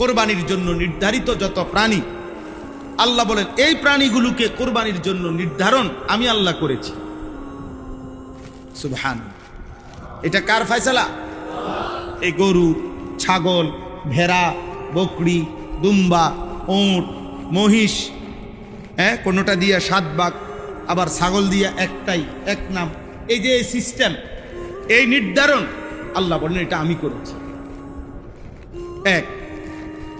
কোরবানির জন্য নির্ধারিত যত প্রাণী, আল্লাহ বলেন এই প্রাণীগুলোকে কোরবানির জন্য নির্ধারণ আমি আল্লাহ করেছি। সুবহান। এটা কার ফয়সালা? এই গরু, ছাগল, ভেড়া, বকরি, দুম্বা, ওঁট, মহিষ, কোনোটা দিয়ে 7 ভাগ, আবার ছাগল দিয়ে একটাই, এক নাম, এই যে সিস্টেম, এই নির্ধারণ আল্লাহ বলেন এটা আমি করেছি। 1।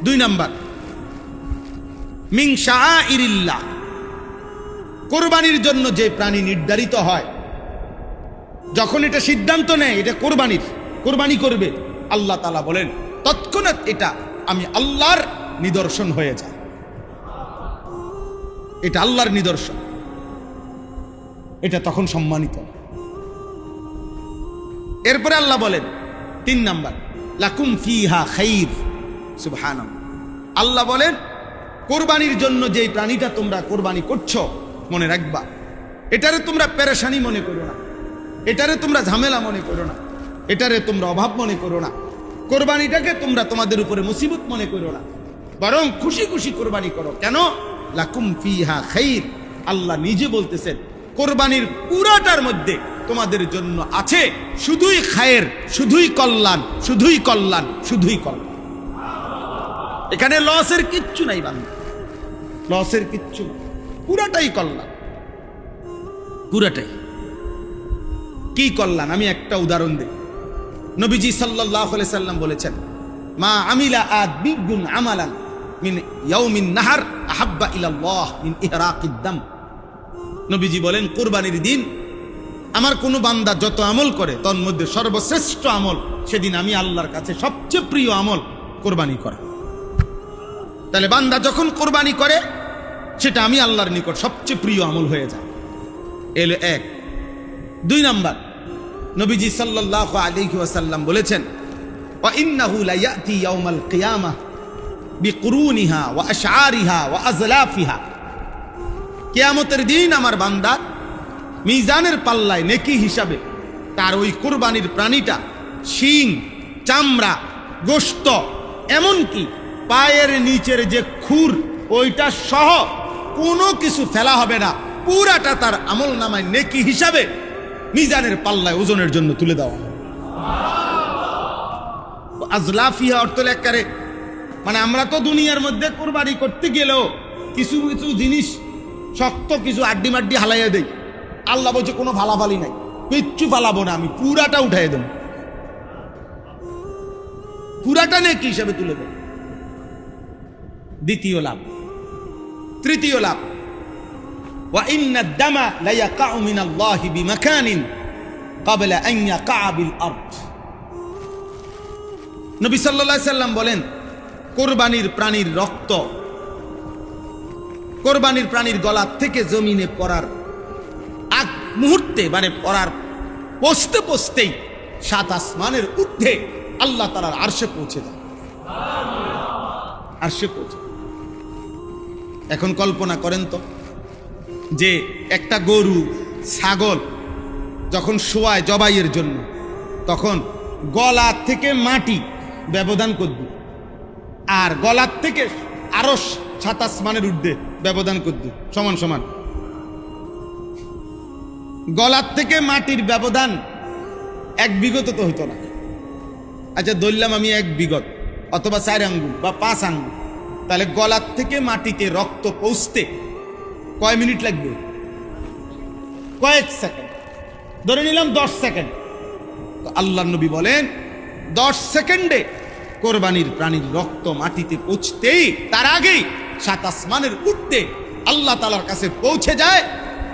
2 নাম্বার, মিন শাআইরিল্লাহ, কোরবানির জন্য যে প্রাণী নির্ধারিত হয়, যখন এটা সিদ্ধান্ত নেয় এটা কোরবানি করবে, আল্লাহ তাআলা বলেন তৎক্ষণাৎ এটা আমি আল্লাহর নিদর্শন হয়ে যায়। এটা আল্লাহর নিদর্শন, এটা তখন সম্মানিত। এরপরে আল্লাহ বলেন 3 নাম্বার, লাকুম ফিহা খাইর। সুবহানাল্লাহ। আল্লাহ বলেন কোরবানির জন্য যে প্রাণীটা তোমরা কোরবানি করছো, মনে রাখবা এটারে তোমরা পেরেশানি মনে করো না, এটারে তোমরা ঝামেলা মনে করো না, এটারে তোমরা অভাব মনে করো না, কোরবানিটাকে তোমরা তোমাদের উপরে মুসিবত মনে করো না, বরং খুশি খুশি কোরবানি করো। কেন? লাকুম ফিহা খাইর। আল্লাহ নিজে বলতেছেন কোরবানির পুরাটার মধ্যে তোমাদের জন্য আছে শুধুই খায়ের, শুধুই কল্যাণ, শুধুই কল্যাণ, শুধুই কল্যাণ। এখানে লসের কিচ্ছু নাই বান্দা, লসের কিচ্ছু নাই, পুরাটাই কল্যাণ, পুরাটাই। কি কল্যাণ? আমি একটা উদাহরণ দিই। নবীজি সাল্লাল্লাহু আলাইহি সাল্লাম বলেছেন, মা আমিলা আদমিয়ুন আমালান মিন ইয়াউমিন নাহার আহাব্বা ইলাল্লাহ মিন ইহরাকিদ দাম। নবীজি বলেন কুরবানির দিন আমার কোন বান্দা যত আমল করে তার মধ্যে সর্বশ্রেষ্ঠ আমল সেদিন আমি আল্লাহর কাছে সবচেয়ে প্রিয় আমল কোরবানি করা। তাহলে বান্দা যখন কোরবানি করে সেটা আমি আল্লাহর নিকট সবচেয়ে প্রিয় আমল হয়ে যায়। এলো 1। 2 নাম্বার, নবীজি সাল্লাল্লাহু আলাইহি ওয়াসাল্লাম বলেছেন, ওয়া ইন্নাহু লা ইয়াতি ইয়াউমাল কিয়ামাহ বিকুরুনিহা ওয়া আশআরিহা ওয়া আজলাফিহা। কিয়ামতের দিন আমার বান্দা মিজানের পাল্লায় নেকি হিসাবে তার ওই কুরবানির প্রাণীটা শিং, চামড়া, গোশত, এমনকি পায়ের নিচের যে খুর ওইটা সহ কোনো কিছু ফেলা হবে না, পুরাটা তার আমল নামায় নেকি হিসাবে মিজানের পাল্লায় ওজনের জন্য তুলে দেওয়া হবে। আজলাফিহা অর্থ লেখারে, মানে আমরা তো দুনিয়ার মধ্যে কোরবানি করতে গেলেও কিছু কিছু জিনিস শক্ত কিছু আড্ডি মাড্ডি হালাইয়া দেই। আল্লাহ বলছে কোনো ফালাফালি নাই, কিচ্ছু ফালাবো না, আমি পুরাটা উঠাই দেব, পুরাটা নেকি হিসাবে তুলে দেব। 2য় লাভ। 3য় লাভ, ওয়া ইন্নাদ দামা লা ইয়াকাউ মিনাল্লাহি বিমাকানিন ক্বাবলা আন ইয়াকা বিল আরদ। নবী সাল্লাল্লাহু আলাইহি সাল্লাম বলেন কোরবানির প্রাণীর রক্ত, কোরবানির প্রাণীর গলা থেকে জমিনে পড়ার আগ মুহূর্তে, মানে পড়ার পৌঁছতে পৌঁছতেই 7 আসমানের ঊর্ধ্বে আল্লাহ তাআলার আরশে পৌঁছে যায়, আরশে পৌঁছে। এখন কল্পনা করেন তো যে একটা গরু, ছাগল যখন শোয়ায় জবাইয়ের জন্য, তখন গলা থেকে মাটি ব্যবধান করবে, আর গলার থেকে আরো 7 আসমানের ঊর্ধ্বে ব্যবধান করবে, সমান সমান। গলার থেকে মাটির ব্যবধান 1 বিঘত তো হইতো না। আচ্ছা ধরলাম আমি 1 বিঘত অথবা 4 আঙ্গুল বা 5 আঙ্গুল, তাহলে গলার থেকে মাটিতে রক্ত পৌঁছতে কয় মিনিট লাগবে? কয়েক সেকেন্ড, ধরে নিলাম 10 সেকেন্ড। তো আল্লাহর নবী বলেন 10 সেকেন্ডে কোরবানির প্রাণীর রক্ত মাটিতে পৌঁছতেই তার আগেই 7 আসমানের ঊর্ধ্বে আল্লাহ তাআলার কাছে পৌঁছে যায়।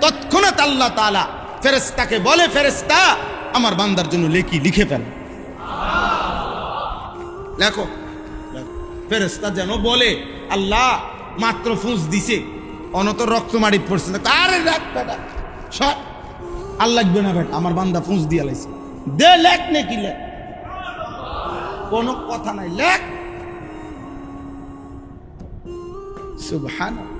তৎক্ষণাৎ আল্লাহ তাআলা ফেরেশতাকে বলে, ফেরেশতা আমার বান্দার জন্য লেখি লিখে ফেল, লেখো। ফেরেশতা যেন বলে আল্লাহ মাত্র ফুঁস দিছে, অনত রক্ত মাটি পড়ছে না, আরে রাখ বেটা সব আর লাগবে না বেটা, আমার বান্দা ফুঁস দিয়া লাইছে, দে লেখ নাকি লেখ, কোনো কথা নাই, লেখ। সুবহানাল্লাহ।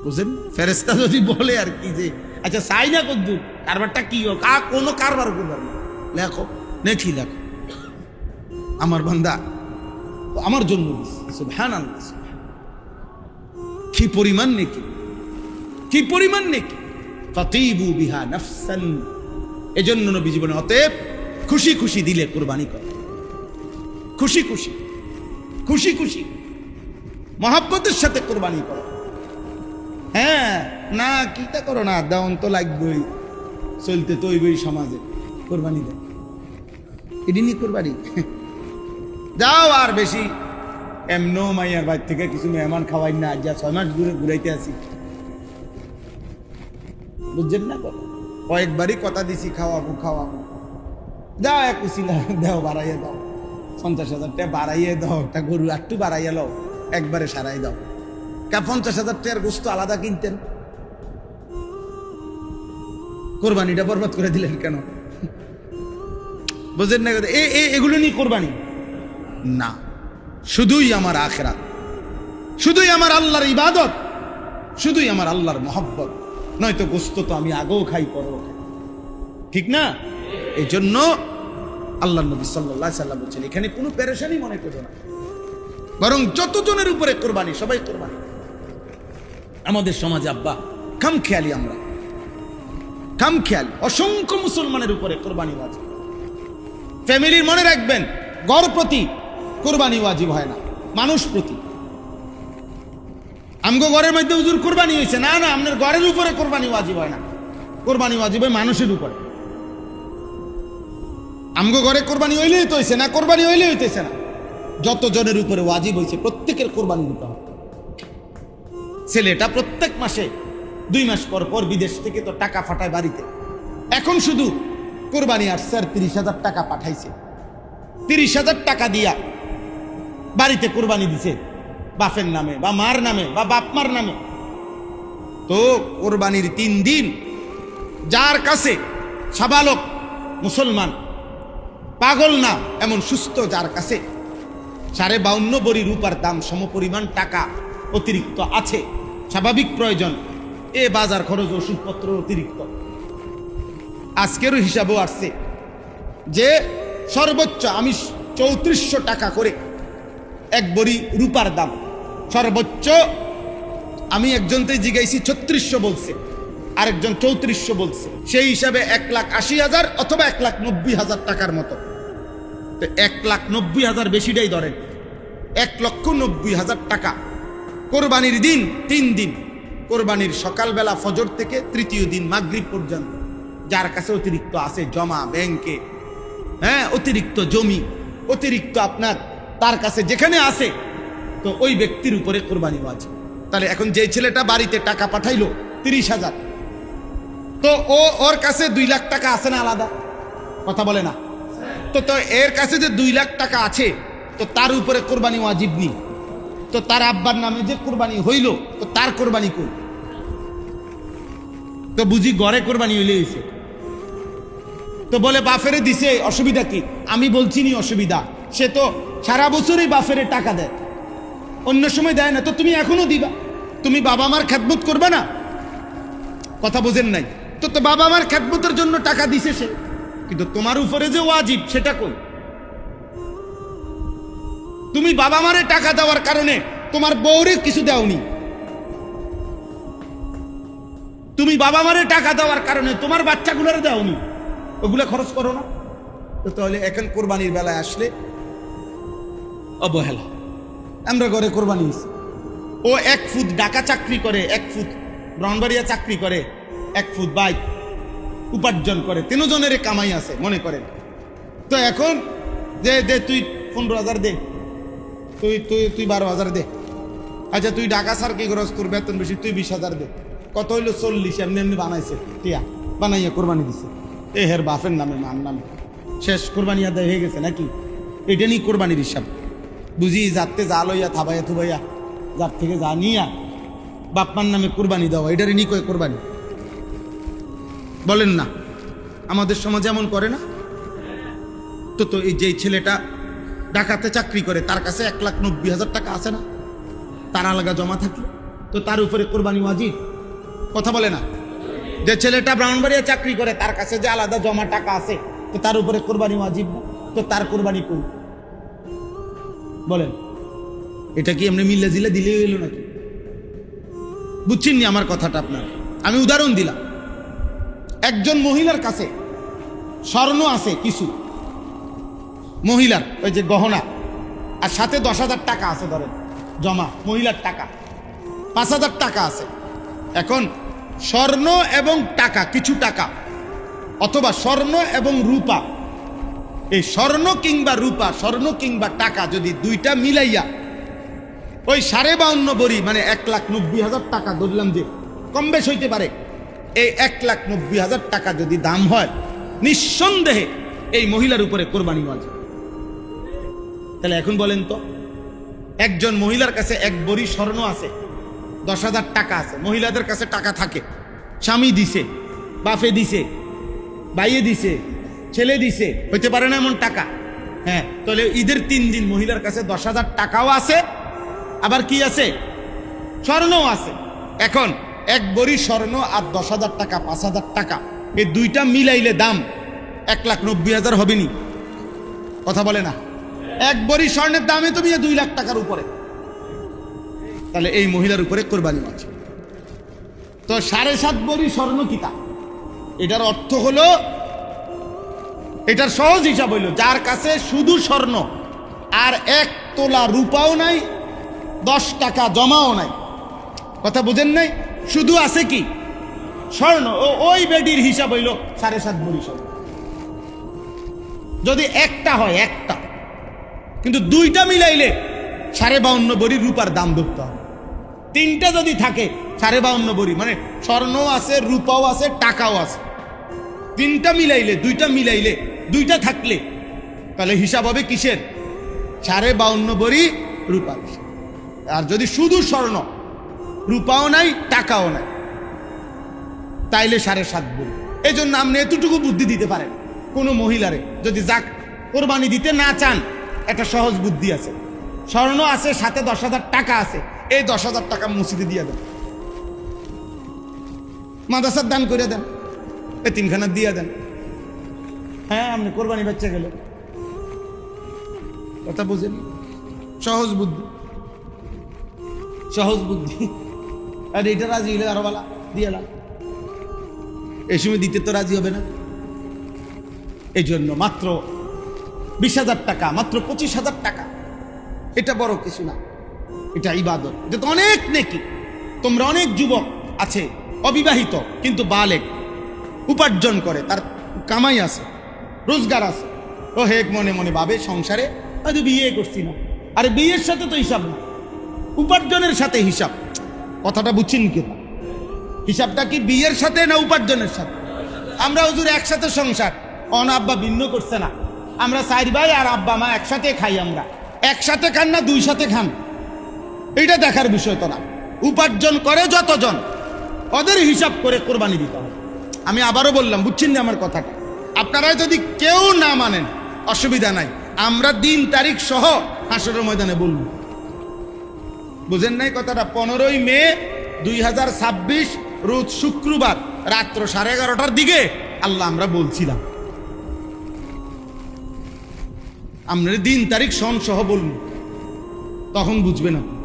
বুঝেন? ফেরেশতা যদি বলে আর কি যে আচ্ছা চাই না কদ্দুর কারবারটা কি হোক, কোনো কারবার করবার না, লেখো নেকি লেখো। আমার বান্দা আমার জন্য দিছে। সুবহানাল্লাহ, কি পরিমাণ নেকি, কি পরিমাণ নেকি। ফাতিবু বিহা নাফসান, এজন্য নবী জীবনে অতএব খুশি খুশি দিলে কুরবানি কর, খুশি খুশি, খুশি খুশি মহব্বতের সাথে কুরবানি করো। হ্যাঁ, না কিটা করো না, দেওয়ান তো লাগবেই, চলতে তো ওই সমাজে কোরবানি দেয়, এদিনই কোরবানি। যাও আর বেশি এমনো মাইয়ার বাড়ি থেকে কিছু মেহমান খাওয়াই না, যা 6 মাস ঘুরে ঘুরাইতে আসি, বুঝছেন না? কয়েকবারই কথা দিছি খাওয়াবো খাওয়াবো, যাও এক উচিলা দেও, বাড়াইয়ে দাও, 50,000 টাকা বাড়াইয়ে দাও, একটা গরু একটু বাড়াইয়ে দাও, একবারে সারাই দাও। 50,000 টাকার গোস্ত আলাদা কিনতেন, কোরবানিটা বরবাদ করে দিলেন কেন? বুঝেন না? এগুলো নিয়ে কোরবানি না, শুধুই আমার আখিরাত, শুধুই আমার আল্লাহর ইবাদত, শুধুই আমার আল্লাহর মহব্বত। নয়তো গোস্ত তো আমি আগেও খাই, পরেও খাই, ঠিক না? এই জন্য আল্লাহ নবী সাল্লাল্লাহু আলাইহি সাল্লাম বলছেন এখানে কোনো পেরেশানি মনে করো না, বরং যতজনের উপরে কোরবানি সবাই কোরবানি। আমাদের সমাজে আব্বা খামখেয়ালি, আমরা খামখেয়ালি, অসংখ্য মুসলমানের উপরে কোরবানি ওয়াজিব। ফ্যামিলির মনে রাখবেন, গড় প্রতি কোরবানি ওয়াজিব হয় না, মানুষ প্রতি। আমগো ঘরের মধ্যে হুজুর কোরবানি হয়েছে, না না, আপনার ঘরের উপরে কোরবানি ওয়াজিব হয় না, কোরবানি ওয়াজিব হয় মানুষের উপরে। আমগো ঘরে কোরবানি হইলেই তো হয়েছে না, কোরবানি হইলেই হইতেছে না, যত জনের উপরে ওয়াজিব হয়েছে প্রত্যেকের কোরবানি দিতে হবে। ছেলেটা প্রত্যেক মাসে 2 মাস পর পর বিদেশ থেকে তো টাকা পাঠায় বাড়িতে, এখন শুধু কোরবানি আসছে আর 30,000 টাকা পাঠাইছে, 30,000 টাকা দিয়া বাড়িতে কোরবানি দিছে বাপের নামে বা মার নামে বা বাপ মার নামে। তো কোরবানির 3 দিন যার কাছে সাবালক মুসলমান, পাগল না এমন সুস্থ যার কাছে 52.5 ভরি রূপার দাম সমপরিমাণ টাকা অতিরিক্ত আছে, স্বাভাবিক প্রয়োজন, এ বাজার খরচ ওষুধপত্র অতিরিক্ত, আজকেরও হিসাবও আসছে যে সর্বোচ্চ আমি 3400 টাকা করে 1 ভরি রূপার দাম, সর্বোচ্চ আমি একজনকে জিজ্ঞাসি 3600 বলছে, আরেকজন 3400 বলছে, সেই হিসাবে 1,80,000 অথবা 1,90,000 টাকার মতো। তো 1,90,000 বেশিটাই ধরেন, 1,90,000 টাকা কোরবানির দিন 3 দিন, কোরবানির সকালবেলা ফজর থেকে তৃতীয় দিন মাগরিব পর্যন্ত যার কাছে অতিরিক্ত আছে জমা ব্যাংকে, হ্যাঁ, অতিরিক্ত জমি, অতিরিক্ত আপনার তার কাছে যেখানে আছে, তো ওই ব্যক্তির উপরে কোরবানি ওয়াজিব। তাহলে এখন যে ছেলেটা বাড়িতে টাকা পাঠাইলো 30,000, তো ওর কাছে 2 লাখ টাকা আছে না, আলাদা কথা বলে না? তো এর কাছে যে 2 লাখ টাকা আছে, তো তার উপরে কোরবানি ওয়াজিব নেই, তো তার আব্বার নামে যে কোরবানি হইল, তো তার কোরবানি কই? তো বুঝি ঘরে কোরবানি হইলে হইছে, তো বলে বাফেরে দিছে, অসুবিধা কি? আমি বলছি নি অসুবিধা, সে তো সারা বছরই বাফেরে টাকা দেয়, অন্য সময় দেয় না, তো তুমি এখনো দিবা, তুমি বাবা মার খেদমত করবে না? কথা বোঝেন নাই? তো বাবা মার খেদমতের জন্য টাকা দিছে সে, কিন্তু তোমার উপরে যে ওয়াজিব সেটা কই? তুমি বাবা মারে টাকা দেওয়ার কারণে তোমার বউরে কিছু দাওনি, তুমি বাবা মারে টাকা দেওয়ার কারণে তোমার বাচ্চাগুলোরে দাওনি, ওগুলো খরচ করো না? তো তাহলে এখন কোরবানির বেলায় আসলে অবহেলা। আমরা ঘরে কোরবানি হয়েছে, ও 1 ফুট ঢাকা চাকরি করে, 1 ফুট ব্রাহ্মণবাড়িয়া চাকরি করে, 1 ফুট বাইক উপার্জন করে, 3 জনের কামাই আছে মনে করেন। তো এখন দে তুই 15,000 দে, তুই 12,000 দে, আচ্ছা তুই ঢাকা সার কি খরচ, তোর বেতন বেশি, তুই 20,000 দে, কত হইলো 40, এমনি এমনি বানাইছে, টিয়া বানাইয়া কোরবানি দিছে, হের বাপের নামে মার নামে, শেষ কোরবানি আদায় হয়ে গেছে নাকি? এটা নিয়ে কোরবানির হিসাব বুঝি, যাতে যা লইয়া থাবাইয়া থুবাইয়া যার থেকে যা নিয়া বাপমার নামে কোরবানি দেওয়া, এটারই নিয়ে কয় কোরবানি? বলেন না, আমাদের সমাজে এমন করে না? তো এই যে ছেলেটা ঢাকাতে চাকরি করে, তার কাছে 1,90,000 টাকা আছে না, তার আলাদা জমা থাকলো, তো তার উপরে কোরবানি ওয়াজিব? কথা বলে না? যে ছেলেটা ব্রাহ্মণবাড়িয়া চাকরি করে, তার কাছে যে আলাদা জমা টাকা আছে, তো তার উপরে কোরবানি ওয়াজিব না, তো তার কোরবানি কই? বলেন, এটা কি এমনি মিল্লা জিল্লা দিলে এলো নাকি? বুঝছেন নি আমার কথাটা আপনার? আমি উদাহরণ দিলাম, একজন মহিলার কাছে স্বর্ণ আছে কিছু, মহিলার ওই যে গহনা, আর সাথে 10,000 টাকা আছে, ধরেন জমা মহিলার টাকা 5,000 টাকা আছে। এখন স্বর্ণ এবং টাকা, কিছু টাকা, অথবা স্বর্ণ এবং রূপা, এই স্বর্ণ কিংবা রূপা, স্বর্ণ কিংবা টাকা যদি দুইটা মিলাইয়া ওই 52.5 ভরি মানে 1,90,000 টাকা, ধরলাম যে কম বেশ হইতে পারে, এই 1,90,000 টাকা যদি দাম হয়, নিঃসন্দেহে এই মহিলার উপরে কোরবানি ওয়াজিব। তাহলে এখন বলেন তো, একজন মহিলার কাছে 1 ভরি স্বর্ণ আছে, 10,000 টাকা আছে। মহিলাদের কাছে টাকা থাকে, স্বামী দিছে, বাপে দিছে, ভাইয়ে দিছে, ছেলে দিছে, হইতে পারে না এমন টাকা? হ্যাঁ, তাহলে ঈদের 3 দিন মহিলার কাছে 10,000 টাকাও আছে, আবার কি আছে? স্বর্ণও আছে। এখন 1 ভরি স্বর্ণ আর 10,000 টাকা, 5,000 টাকা, এই দুইটা মিলাইলে দাম 1,90,000 হবে নি? কথা বলে না? 1 ভরি স্বর্ণের দামে তুমি 2 লাখ টাকার উপরে। তাহলে এই মহিলার উপরে কোরবানি আছে। তো 7.5 ভরি স্বর্ণ কিতা? এটার অর্থ হলো, এটার সহজ হিসাব হইল, যার কাছে শুধু স্বর্ণ আর 1 তোলা রূপাও নাই, 10 টাকা জমাও নাই, কথা বুঝেন নাই, শুধু আছে কি? স্বর্ণ। ওই বেডির হিসাব হইল 7.5 ভরি স্বর্ণ। যদি একটা হয়, একটা, কিন্তু দুইটা মিলাইলে 52.5 ভরি রূপার দাম ধরতে হবে। 3টা যদি থাকে 52.5 ভরি, মানে স্বর্ণও আছে, রূপাও আছে, টাকাও আছে, 3টা মিলাইলে, 2টা মিলাইলে, 2টা থাকলে, তাহলে হিসাব হবে কিসের? 52.5 ভরি রূপার। আর যদি শুধু স্বর্ণ, রূপাও নাই, টাকাও নাই, তাইলে 7.5 ভরি। এই জন্য আপনি এতটুকু বুদ্ধি দিতে পারেন কোনো মহিলারে, যদি যাক কোরবানি দিতে না চান, একটা সহজ বুদ্ধি আছে, স্বর্ণ আছে, সাথে 10,000 টাকা আছে, এই 10,000 টাকা মসজিদে দিয়ে দেন, মাদ্রাসার দান করে দেন, এই 3খানা দিয়ে দেন। হ্যাঁ, আপনি কোরবানি বাচ্চা গেল। কথা বুঝেন? সহজ বুদ্ধি, সহজ বুদ্ধি। আর এটা রাজি হলে আরো বালা দিয়ে এলাম, এই সময় দিতে তো রাজি হবে না। এই জন্য মাত্র 20,000 টাকা, মাত্র 25,000 টাকা, এটা বড় কিছু না, এটা ইবাদত, এটা তো অনেক নেকি। তোমরা অনেক যুবক আছে অবিবাহিত, কিন্তু বালেক, উপার্জন করে, তার কামাই আছে, রোজগার আছে, ও হেক মনে মনে ভাবে সংসারে হয়তো বিয়ে করছি না। আরে বিয়ের সাথে তো হিসাব না, উপার্জনের সাথে হিসাব। কথাটা বুঝছেন কি? হিসাবটা কি বিয়ের সাথে না উপার্জনের সাথে? আমরা হুজুর একসাথে সংসার, অন আব্বা ভিন্ন করছে না, আমরা 4 ভাই আর আব্বা মা একসাথে খাই, আমরা একসাথে খান না 2 সাথে খান, এইটা দেখার বিষয় তো না। উপার্জন করে যতজন, ওদের হিসাব করে কোরবানি দিতে হবে। আমি আবারও বললাম, বুঝছেন না আমার কথাটা? আপনারা যদি কেউ না মানেন, অসুবিধা নাই, আমরা দিন তারিখ সহ হাসরের ময়দানে বলব। বুঝেন নাই কথাটা? 15ই মে 2026 রোজ শুক্রবার রাত্র 11:30টার দিকে আল্লাহ আমরা বলছিলাম, আমরা দিন তারিখ সন সহ বলব, তখন বুঝবেন আপনি।